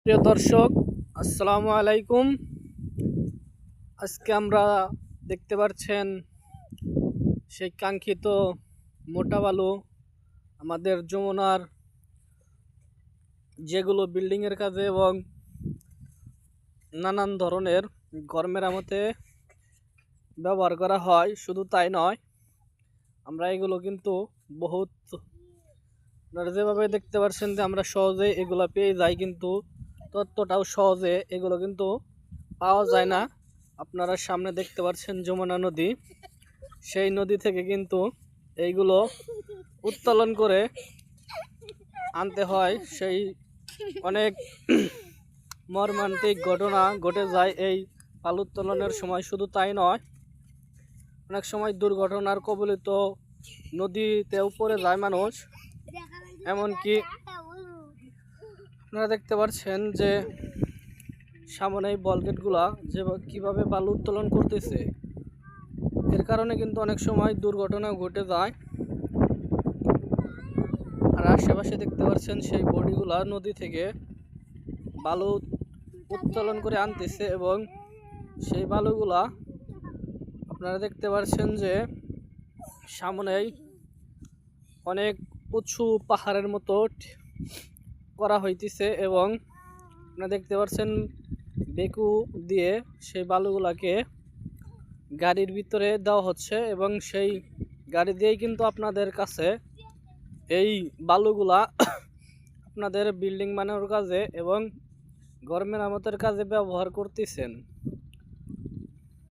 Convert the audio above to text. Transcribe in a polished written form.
প্রিয় দর্শক, আসসালামু আলাইকুম। আজকে আমরা দেখতে পাচ্ছেন সেই কাঙ্ক্ষিত মোটা বালু আমাদের যমুনার যেগুলো বিল্ডিংয়ের কাজে এবং নানান ধরনের ঘর মেরামতে ব্যবহার করা হয়। শুধু তাই নয়, আমরা এগুলো কিন্তু বহুত আপনারা যেভাবে দেখতে পাচ্ছেন যে আমরা সহজে এগুলো পেয়ে যাই, কিন্তু ততটাও সহজে এগুলো কিন্তু পাওয়া যায় না। আপনারা সামনে দেখতে পাচ্ছেন যমুনা নদী, সেই নদী থেকে কিন্তু এইগুলো উত্তোলন করে আনতে হয়। সেই অনেক মর্মান্তিক ঘটনা ঘটে যায় এই বালু উত্তোলনের সময়। শুধু তাই নয়, অনেক সময় দুর্ঘটনার কবলিত নদীতেও পড়ে যায় মানুষ। এমনকি আপনারা দেখতে পাচ্ছেন যে সামনে এই বলগেটগুলা যে কীভাবে বালু উত্তোলন করতেছে, এর কারণে কিন্তু অনেক সময় দুর্ঘটনা ঘটে যায়। আর আশেপাশে দেখতে পাচ্ছেন সেই বডিগুলা নদী থেকে বালু উত্তোলন করে আনতেছে, এবং সেই বালুগুলা আপনারা দেখতে পাচ্ছেন যে সামনেই অনেক উঁচু পাহাড়ের মতো করা হইতেছে, এবং আপনারা দেখতে পাচ্ছেন বেকু দিয়ে সেই বালুগুলাকে গাড়ির ভিতরে দেওয়া হচ্ছে, এবং সেই গাড়ি দিয়েই কিন্তু আপনাদের কাছে এই বালুগুলা আপনাদের বিল্ডিং বানানোর কাজে এবং ঘর মেরামতের কাজে ব্যবহার করতেছেন।